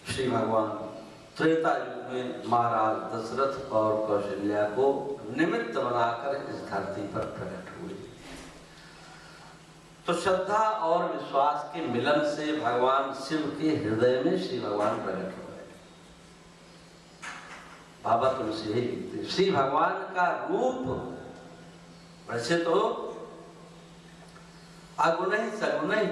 श्री भगवान त्रेता युग में महाराज दशरथ और कौशल्या को निमित्त बनाकर इस धरती पर प्रकट हुए। तो श्रद्धा और विश्वास के मिलन से भगवान शिव के हृदय में श्री भगवान प्रकट हो गए। बाबा तुलसी ही लिखते श्री भगवान का रूप वैसे तो अगुणहि सगुणहि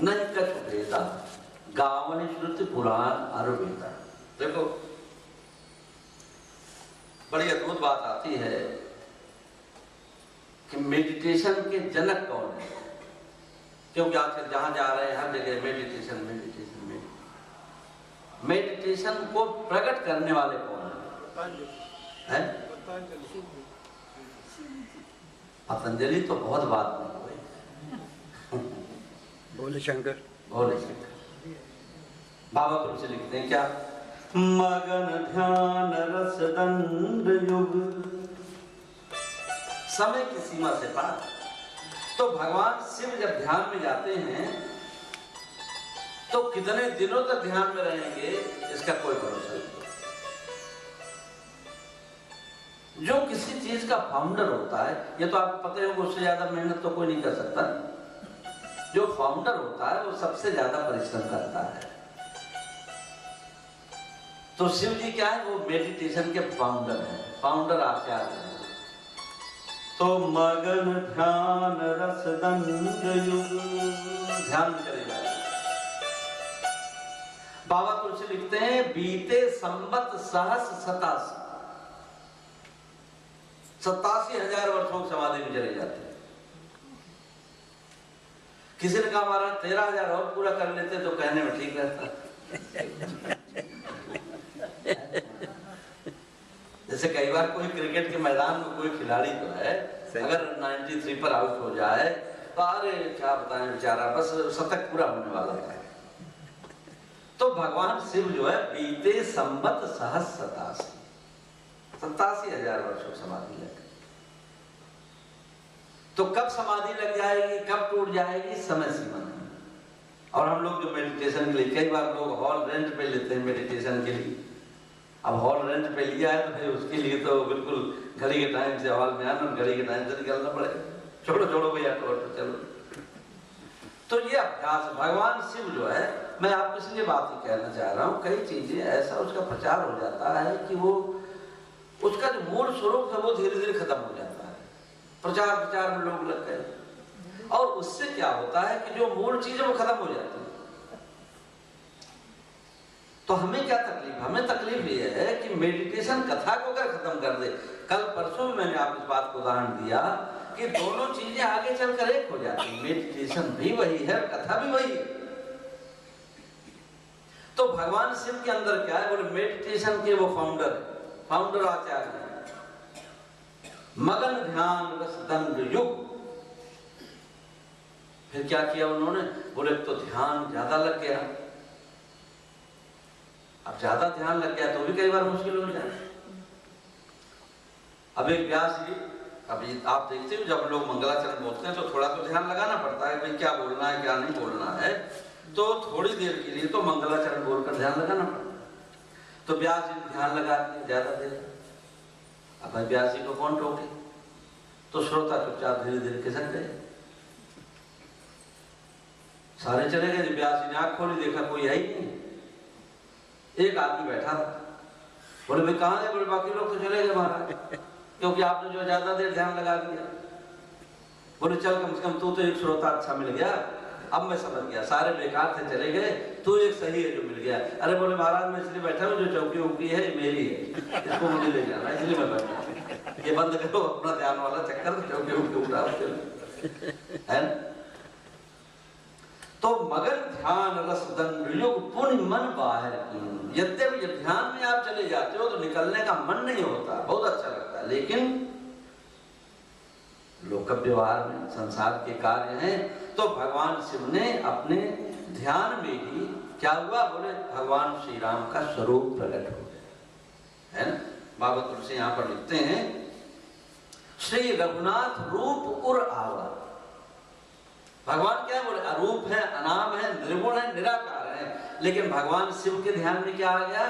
नहीं कछु भेदा गावनि श्रुति पुराण अरुवेदा। देखो बड़ी अद्भुत बात आती है कि मेडिटेशन के जनक कौन है, क्योंकि आजकल जहां जा रहे हैं हर जगह मेडिटेशन मेडिटेशन मेडिटेशन। मेडिटेशन को प्रकट करने वाले कौन है? पतंजलि तो बहुत बात में हुए। बोले शंकर, बोले शंकर। बाबा तुलसी लिखते हैं क्या? मगन ध्यान रस दंड युग, समय की सीमा से पार। तो भगवान शिव जब ध्यान में जाते हैं तो कितने दिनों तक ध्यान में रहेंगे इसका कोई भरोसा नहीं। जो किसी चीज का फाउंडर होता है, ये तो आपको पता है, उससे ज्यादा मेहनत तो कोई नहीं कर सकता। जो फाउंडर होता है वो सबसे ज्यादा परिश्रम करता है। तो शिव जी क्या है? वो मेडिटेशन के फाउंडर हैं, फाउंडर आचार्य हैं। तो मगन ध्यान रस दंड युग, ध्यान करेगा। बाबा तुलसी लिखते हैं बीते संवत सहस 87,000 वर्षों की समाधि में चले जाते हैं। किसी ने कहा हमारा 13,000 और पूरा कर लेते तो कहने में ठीक रहता। जैसे कई बार कोई क्रिकेट के मैदान में कोई खिलाड़ी तो है, अगर 93 पर आउट हो जाए तो अरे क्या बताएं बेचारा, बस शतक पूरा होने वाला है। तो भगवान शिव जो है बीते संवत सहस 87,000 वर्षों समाधि लग गई। तो कब समाधि लग जाएगी, कब टूट जाएगी, समय सीमा नहीं। और हम लोग जो मेडिटेशन के लिए, कई बार लोग हॉल रेंट पे लेते हैं मेडिटेशन के लिए। अब हॉल रेंट पे लिया है तो फिर उसके लिए तो बिल्कुल घड़ी के टाइम से हॉल में आना और घड़ी के टाइम से निकलना पड़ेगा। छोड़ो छोड़ो भैया, तो चलो। तो ये अभ्यास भगवान शिव जो है, मैं आपको इसलिए बात ही कहना चाह रहा हूँ, कई चीजें ऐसा उसका प्रचार हो जाता है कि वो उसका जो मूल स्वरूप है वो धीरे धीरे खत्म हो जाता है। प्रचार प्रचार में लोग लग गए और उससे क्या होता है कि जो मूल चीज है वो खत्म हो जाती है। तो हमें क्या तकलीफ? हमें तकलीफ ये है कि मेडिटेशन कथा को अगर खत्म कर दे। कल परसों में मैंने आप इस बात को उदाहरण दिया कि दोनों चीजें आगे चलकर एक हो जाती है। मेडिटेशन भी वही है, कथा भी वही है। तो भगवान शिव के अंदर क्या है? बोले मेडिटेशन के वो फाउंडर आचार्य हैं। मगन ध्यान रस दंड युग। फिर क्या किया उन्होंने? बोले तो ध्यान ज्यादा लग गया। अब ज्यादा ध्यान लग गया तो भी कई बार मुश्किल हो जाए। अब एक व्यास जी, अभी आप देखते हो जब लोग मंगलाचरण बोलते हैं तो थोड़ा तो ध्यान लगाना पड़ता है, भाई क्या बोलना है क्या नहीं बोलना है। तो थोड़ी देर के लिए तो मंगलाचरण बोलकर ध्यान लगाना पड़ता है। तो व्यास जी ध्यान लगा दिए ज्यादा देर। अब भाई व्यास जी को कौन टोके? तो श्रोता चुपचाप धीरे धीरे खिसक गए, सारे चले गए। व्यास जी ने आंख खोली, देखा कोई है ही नहीं। एक आदमी बैठा था, बोले भाई कहाँ है? बोले बाकी लोग तो चले गए महाराज, क्योंकि आपने जो ज्यादा देर ध्यान लगा दिया। बोले चल कम से कम तू तो एक श्रोता अच्छा मिल गया। अब मैं समझ गया, सारे बेकार थे चले गए, तू एक सही है जो मिल गया। अरे बोले महाराज मैं इसलिए बैठा हूँ, जो चौकी उकी है मेरी है, इसको मुझे ले जाना इसलिए मैं बैठा। ये बंद करो अपना ध्यान वाला चक्कर, चौकी उकी उठा है। तो मगन ध्यान रस दंड युग पुण्य मन बाहर। यद्यपि जब ध्यान में आप चले जाते हो तो निकलने का मन नहीं होता, बहुत अच्छा लगता है, लेकिन लोक व्यवहार में संसार के कार्य हैं। तो भगवान शिव ने अपने ध्यान में ही क्या हुआ? बोले भगवान श्री राम का स्वरूप प्रकट हो गया, है ना। बाबा तुलसी यहाँ पर लिखते हैं श्री रघुनाथ रूप उर आवा। भगवान क्या बोले? अरूप है, अनाम है, निर्गुण है, निराकार है, लेकिन भगवान शिव के ध्यान में क्या आ गया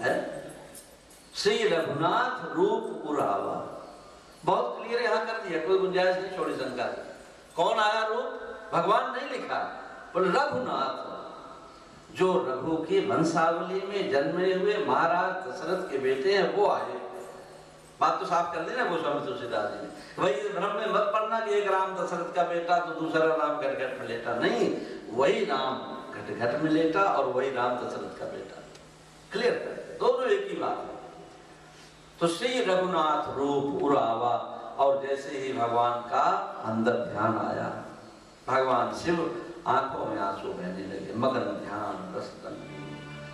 है? श्री रघुनाथ रूप उरावा। बहुत क्लियर यहां कर दिया, कोई गुंजाइश नहीं छोड़ी शंका। कौन आया रूप? भगवान नहीं लिखा, बोले रघुनाथ, जो रघु की वंशावली में जन्मे हुए महाराज दशरथ के बेटे हैं वो आए। बात तो साफ कर दी ना गोस्वामी तुलसीदास जी ने। वही भ्रम में मत पड़ना कि एक राम दशरथ का बेटा तो दूसरा राम घट घट में लेटा, नहीं, वही राम घट घट में लेटा और वही राम दशरथ का बेटा। क्लियर कर, दोनों एक ही बात है। तो श्री रघुनाथ रूप उरावा, और जैसे ही भगवान का अंदर ध्यान आया, भगवान शिव आंखों में आंसू बहने लगे, मगन ध्यान रस तन।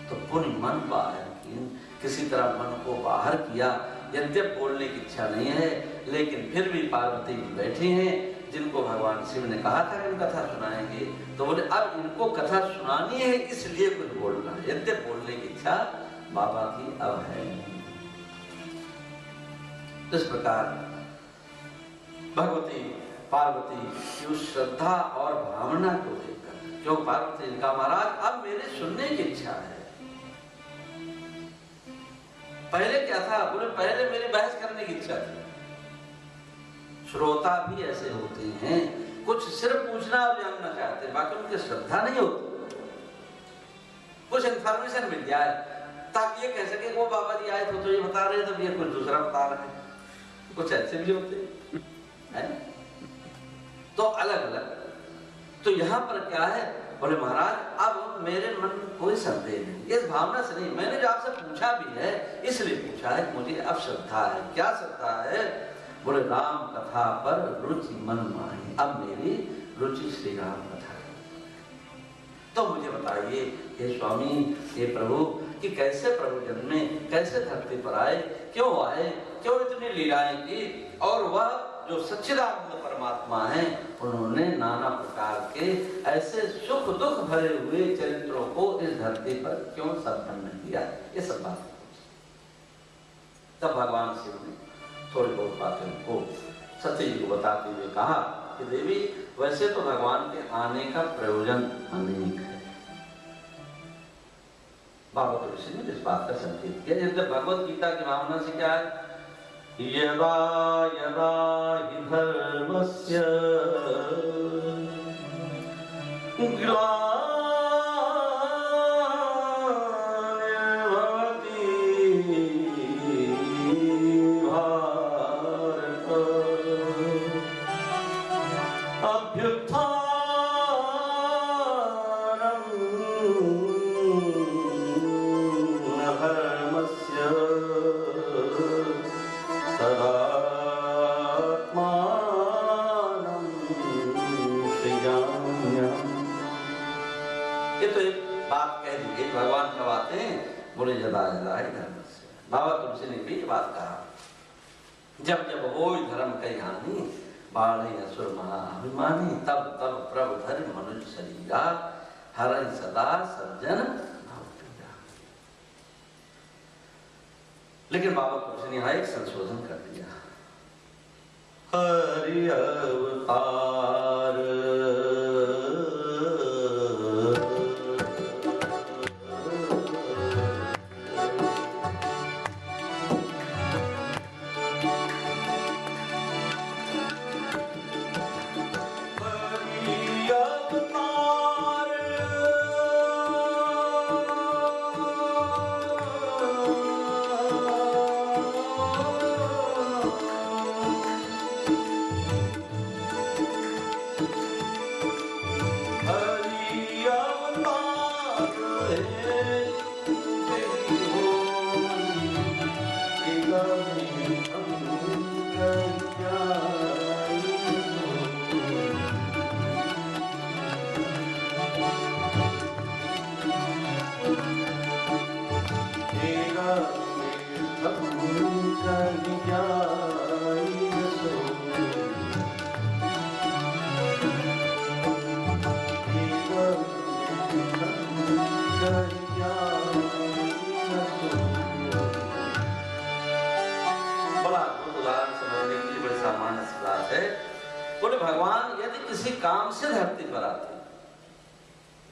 तो पुण्य मन बाहर की, किसी तरह मन को बाहर किया। यद्यप बोलने की इच्छा नहीं है, लेकिन फिर भी पार्वती बैठी हैं, जिनको भगवान शिव ने कहा था कि कथा सुनाएंगे, तो बोले अब इनको कथा सुनानी है, इसलिए कुछ बोलना है। यद्यप बोलने की इच्छा बाबा की अब है। इस प्रकार भगवती पार्वती की उस श्रद्धा और भावना को देखकर, जो पार्वती ने कहा महाराज अब मेरे सुनने की इच्छा है। पहले क्या था? बोले पहले मेरी बहस करने की इच्छा थी। श्रोता भी ऐसे होते हैं, कुछ सिर्फ पूछना और जानना चाहते हैं, बाकी उनकी श्रद्धा नहीं होती। कुछ इंफॉर्मेशन मिल जाए ताकि ये कह सके वो बाबा जी आए तो ये बता रहे थे, ये कुछ दूसरा बता रहे हैं। कुछ ऐसे भी होते हैं, तो अलग अलग। तो यहाँ पर क्या है? बोले महाराज अब मेरे मन में कोई संदेह नहीं, इस भावना से नहीं, मैंने जो आपसे पूछा भी है इसलिए पूछा है, मुझे अब श्रद्धा है। क्या श्रद्धा है? बोले राम कथा पर रुचि मन माही, अब मेरी रुचि श्री राम कथा है। तो मुझे बताइए हे स्वामी, हे प्रभु, कि कैसे प्रभु जन्मे, कैसे धरती पर आए, क्यों आए, क्यों इतनी लीलाएं की, और वह जो सच्चिदानंद परमात्मा हैं उन्होंने नाना प्रकार के ऐसे सुख दुख भरे हुए चरित्रों को इस धरती पर क्यों संपन्न किया, ये सब बात। तब भगवान शिव ने थोड़ी बहुत बातें को सती जी को बताते हुए कहा कि देवी वैसे तो भगवान के आने का प्रयोजन अनेक है। बाबा तुलसी ने इस बात का संकेत किया, जैसे भगवत गीता की भावना से क्या है? यदा यदा हि धर्मस्य ग्लानिर्भवति भारत अभ्युत्थानम् धर्मस्य ये तो एक बात कह दी, भगवान कब आते हैं? बोले यदा यदा ही धर्म से। बाबा तुलसी ने भी बात कहा, जब जब हो धर्म कई हानि, बाढ़े असुर महाअभिमानी, तब तब प्रभु धर्म मनुष्य शरीरा, हरहि सदा सज्जन भवप्रिया। लेकिन बाबा तुलसी ने यहाँ एक संशोधन कर दिया, हरि अवतार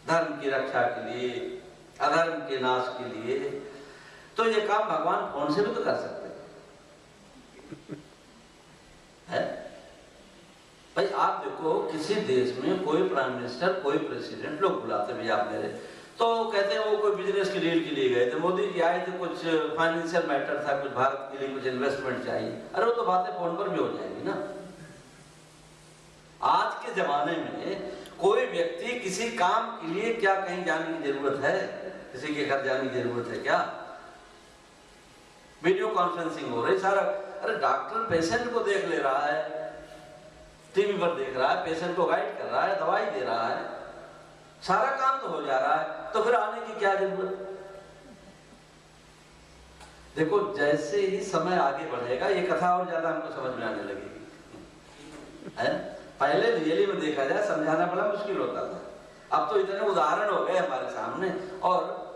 धर्म की रक्षा के लिए, अधर्म के नाश के लिए। तो ये काम भगवान फोन से भी तो कर सकते हैं। भाई आप देखो, किसी देश में कोई प्राइम मिनिस्टर, कोई प्रेसिडेंट, लोग बुलाते भैया आप मेरे, तो कहते हैं वो कोई बिजनेस की डील के लिए गए थे, मोदी जी आए थे, कुछ फाइनेंशियल मैटर था, कुछ भारत के लिए कुछ इन्वेस्टमेंट चाहिए। अरे वो तो बातें फोन पर भी हो जाएगी ना। आज के जमाने में कोई व्यक्ति किसी काम के लिए क्या कहीं जाने की जरूरत है? किसी के घर जाने की जरूरत है क्या? वीडियो कॉन्फ्रेंसिंग हो रही सारा। अरे डॉक्टर पेशेंट को देख ले रहा है, टीवी पर देख रहा है, पेशेंट को गाइड कर रहा है, दवाई दे रहा है, सारा काम तो हो जा रहा है, तो फिर आने की क्या जरूरत? देखो, जैसे ही समय आगे बढ़ेगा ये कथा और ज्यादा हमको समझ में आने लगेगी, है? पहले रियली में देखा जाए समझाना बड़ा मुश्किल होता था, अब तो इतने उदाहरण हो गए हमारे सामने। और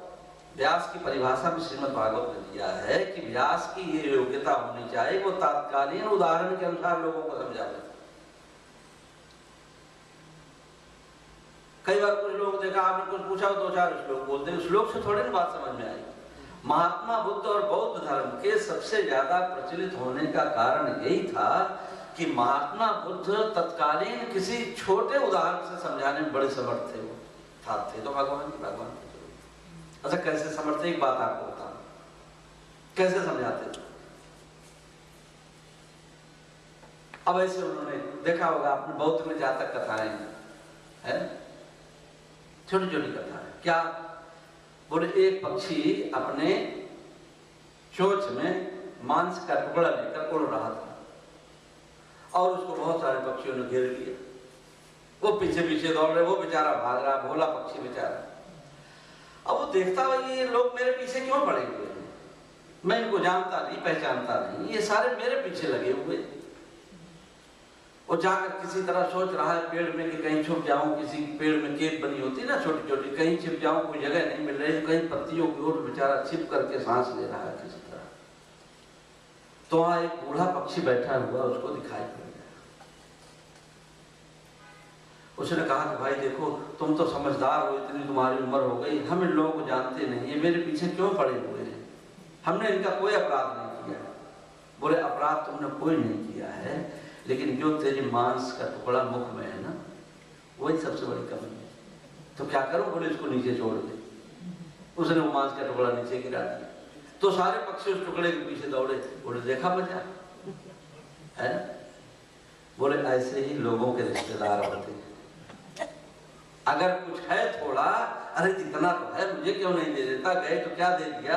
व्यास की परिभाषा में श्रीमद् भागवत ने दिया है कि व्यास की ये योग्यता होनी चाहिए, वो तात्कालीन उदाहरण के अनुसार लोगों को समझा दे। कई बार कुछ लोग देखा, आपने कुछ पूछा दो चार श्लोक बोलते हैं, श्लोक से थोड़ी ना बात समझ में आएगी। महात्मा बुद्ध और बौद्ध धर्म के सबसे ज्यादा प्रचलित होने का कारण यही था कि महात्मा बुद्ध तत्कालीन किसी छोटे उदाहरण से समझाने में बड़े समर्थ थे। वो थे तो भगवान की अच्छा कैसे समझते, एक बात आपको बताऊं, कैसे समझाते थे। अब ऐसे उन्होंने देखा होगा आपने, बौद्ध में जातक कथाएं हैं, छोटी छोटी कथा है। क्या बोले, एक पक्षी अपने चोंच में मांस का टुकड़ा लेकर उड़ रहा था और उसको बहुत सारे पक्षियों ने घेर लिया। वो पीछे पीछे दौड़ रहे, वो बेचारा भाग रहा, भोला पक्षी बेचारा। अब वो देखता हुआ ये लोग मेरे पीछे क्यों पड़े हुए हैं, मैं इनको जानता नहीं, पहचानता नहीं, ये सारे मेरे पीछे लगे हुए। और जाकर किसी तरह सोच रहा है पेड़ में कि कहीं छुप जाऊं, किसी पेड़ में केप बनी होती ना छोटी छोटी, कहीं छिप जाऊं, कोई जगह नहीं मिल रही, कहीं पत्तियों की ओर बेचारा छिप करके सांस ले रहा है किसी तरह। तो वहां एक बूढ़ा पक्षी बैठा हुआ उसको दिखाई पड़ गया। उसने कहा कि भाई देखो, तुम तो समझदार हो, इतनी तुम्हारी उम्र हो गई, हम इन लोगों को जानते नहीं, ये मेरे पीछे क्यों पड़े हुए हैं, हमने इनका कोई अपराध नहीं किया। बोले अपराध तुमने कोई नहीं किया है, लेकिन जो तेरे मांस का टुकड़ा मुख में है ना, वही सबसे बड़ी कमी है। तो क्या करूं? बोले इसको नीचे छोड़ दे। उसने वो मांस का टुकड़ा नीचे गिरा दिया, तो सारे पक्षी उस टुकड़े के पीछे दौड़े। बोले देखा मजा है ना। बोले ऐसे ही लोगों के रिश्तेदार होते हैं, अगर कुछ है थोड़ा, अरे इतना तो है, मुझे क्यों नहीं दे देता, गए तो क्या दे दिया,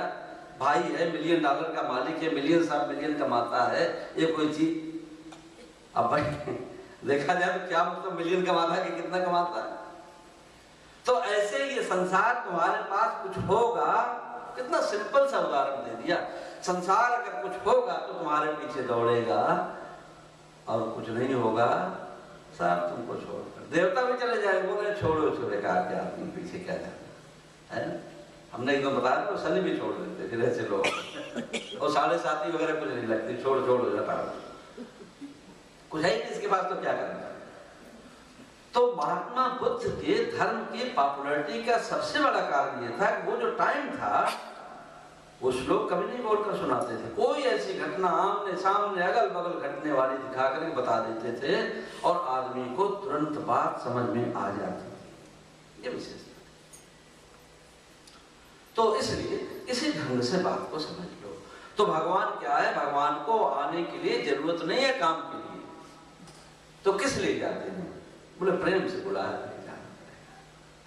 भाई है, $1 मिलियन का मालिक है, मिलियन सब मिलियन कमाता है, ये कोई चीज। अब भाई देखा जाए तो क्या मतलब मिलियन कमाता है कि कितना कमाता है। तो ऐसे ये संसार तुम्हारे पास कुछ होगा, कितना सिंपल सा उदाहरण दे दिया। संसार अगर कुछ होगा तो तुम्हारे पीछे दौड़ेगा, और कुछ नहीं होगा सब तुमको छोड़कर। देवता भी चले जाएंगे, बोले छोड़ो छोड़े कहा के आदमी पीछे क्या जाता है ना। हमने एकदम बताया तो शनि भी छोड़ देते फिर ऐसे लोग, और 7.5 वगैरह कुछ नहीं लगती, छोड़ हो जाता, कुछ है नहीं इसके पास तो क्या करना। तो महात्मा बुद्ध के धर्म की पॉपुलैरिटी का सबसे बड़ा कारण यह था कि वो जो टाइम था, वो श्लोक कभी नहीं बोलकर सुनाते थे, कोई ऐसी घटना आमने सामने अगल बगल घटने वाली दिखा कर बता देते थे और आदमी को तुरंत बात समझ में आ जाती थी। ये विशेषता। तो इसलिए इसी ढंग से बात को समझ लो। तो भगवान क्या है, भगवान को आने के लिए जरूरत नहीं है काम के लिए, तो किस लिए जाते हैं? बोले प्रेम से बुलाया जाना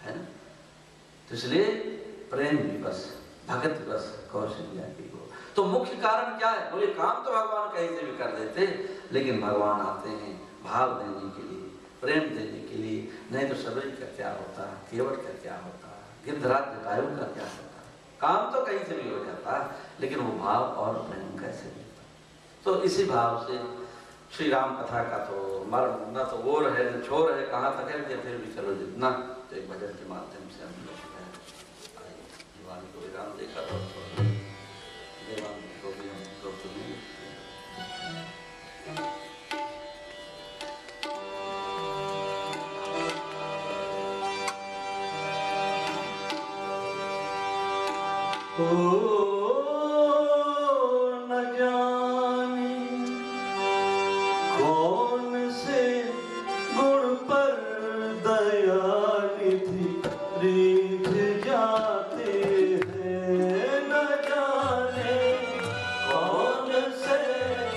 है ना। तो इसलिए प्रेम भी बस, भगत बस कौशल्या की हो। तो मुख्य कारण क्या है? बोले काम तो भगवान कहीं से भी कर देते, लेकिन भगवान आते हैं भाव देने के लिए, प्रेम देने के लिए। नहीं तो सबरी का क्या होता, केवट का क्या होता, गिद्धराज जटायु का क्या होता। काम तो कहीं से भी हो जाता, लेकिन वो भाव और प्रेम कैसे मिलता। तो इसी भाव से श्री राम कथा का तो मर्म न तो वो रहे न छोर है, कहाँ तक है, फिर भी चलो जितना। तो एक भजन के माध्यम से हम लोग जीवान को विराम देकर और देवान को भी हम लोग सुनेंगे। ओ न जाने कौन से गुण पर दया निधि रीझ जाते हैं, न जाने कौन से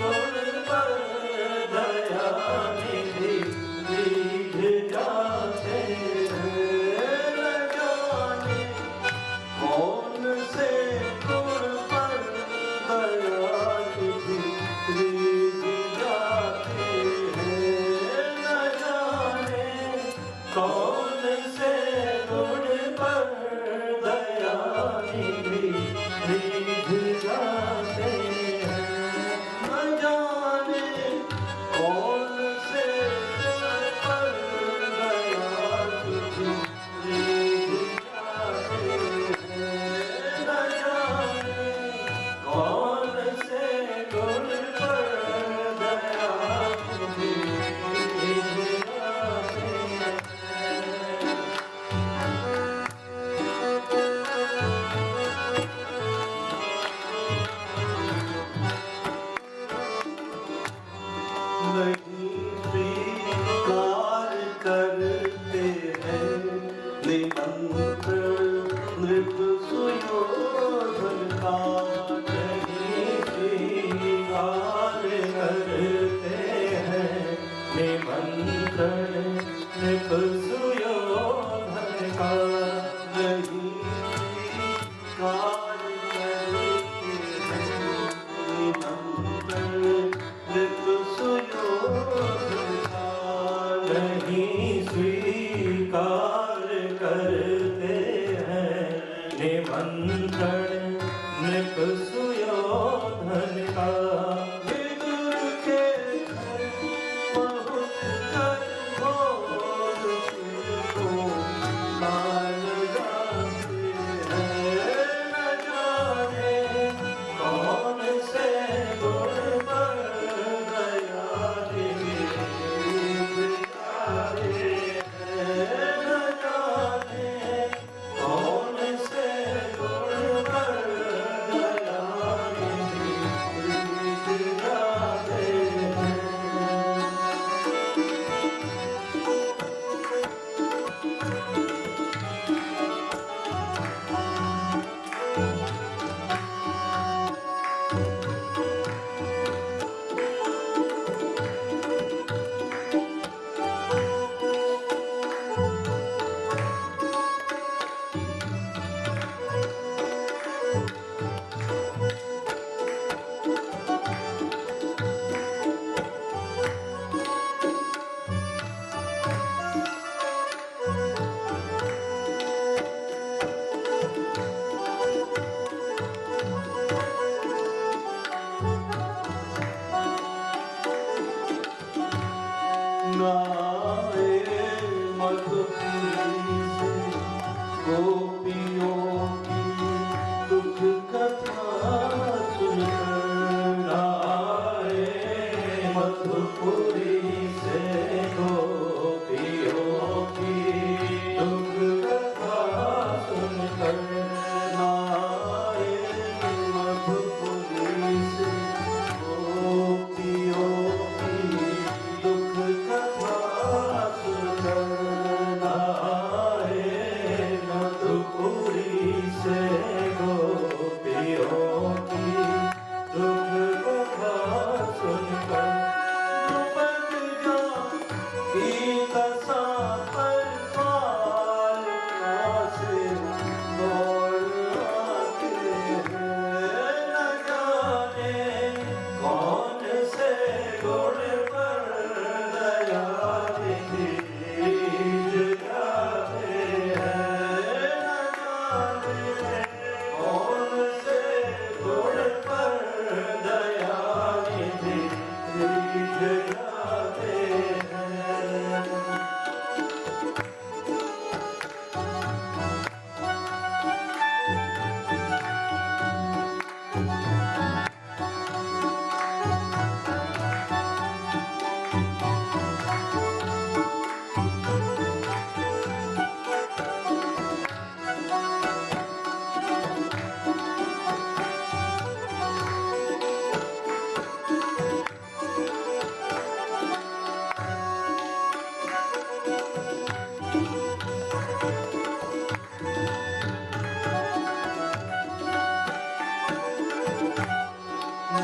गुण पर दया निधि रीझ जाते हैं, न जाने कौन से गुण पर दया निधि रीझ जाते हैं, न जाने कौन से गुण पर दया निधि रीझ जाते हैं, न जाने कौन से गुण पर दया निधि रीझ जाते हैं, न जाने कौन से गुण पर दया निधि रीझ जाते हैं। नहीं स्वीकार करते हैं निमंत्रण नृप सुयोधन का, नहीं स्वीकार करते हैं निमंत्रण नृप सुयोधन का, नहीं स्वीकार करते हैं निमंत्रण नृप सुयोधन का, नहीं स्वीकार करते हैं निमंत्रण नृप सुयोधन का। विदुर के घर बहुत कर भोग को काल गाते हैं, न जाने कौन से गुण पर दया निधि जाते हैं, न जाने कौन से गुण पर दया निधि जाते हैं। नाए मधुपुरी से गोपियों की दुख कथा सुनकर, नाए मधुपुरी से गोपियों की दुख कथा सुनकर, नाए मधुपुरी से गोपियों की दुख कथा सुनकर, नाए मधुपुरी से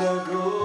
लगो